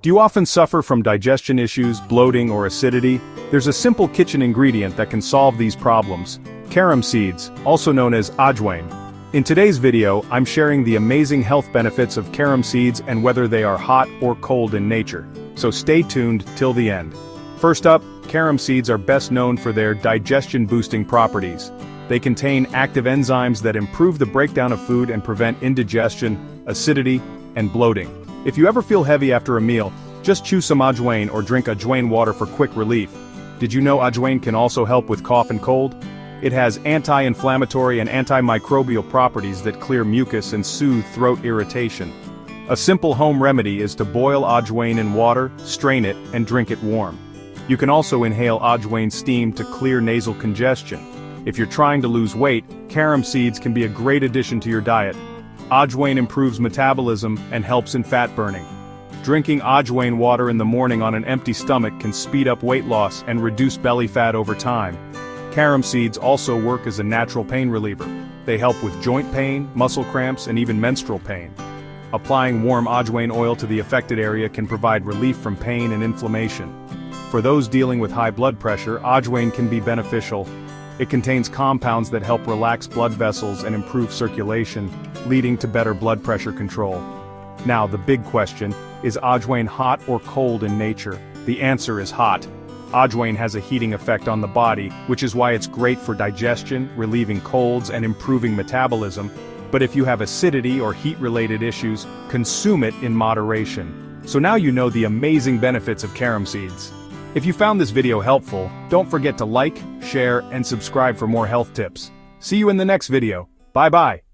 Do you often suffer from digestion issues, bloating, or acidity? There's a simple kitchen ingredient that can solve these problems: carom seeds, also known as Ajwain. In today's video, I'm sharing the amazing health benefits of carom seeds and whether they are hot or cold in nature. So stay tuned till the end. First up, carom seeds are best known for their digestion-boosting properties. They contain active enzymes that improve the breakdown of food and prevent indigestion, acidity, and bloating. If you ever feel heavy after a meal, just chew some Ajwain or drink Ajwain water for quick relief. Did you know Ajwain can also help with cough and cold? It has anti-inflammatory and antimicrobial properties that clear mucus and soothe throat irritation. A simple home remedy is to boil Ajwain in water, strain it, and drink it warm. You can also inhale Ajwain steam to clear nasal congestion. If you're trying to lose weight, carom seeds can be a great addition to your diet. Ajwain improves metabolism and helps in fat burning. Drinking Ajwain water in the morning on an empty stomach can speed up weight loss and reduce belly fat over time. Carom seeds also work as a natural pain reliever. They help with joint pain, muscle cramps, and even menstrual pain. Applying warm Ajwain oil to the affected area can provide relief from pain and inflammation. For those dealing with high blood pressure, Ajwain can be beneficial. It contains compounds that help relax blood vessels and improve circulation, leading to better blood pressure control. Now, the big question, is Ajwain hot or cold in nature? The answer is hot. Ajwain has a heating effect on the body, which is why it's great for digestion, relieving colds, and improving metabolism. But if you have acidity or heat-related issues, consume it in moderation. So now you know the amazing benefits of carom seeds. If you found this video helpful, don't forget to like, share, and subscribe for more health tips. See you in the next video. Bye-bye.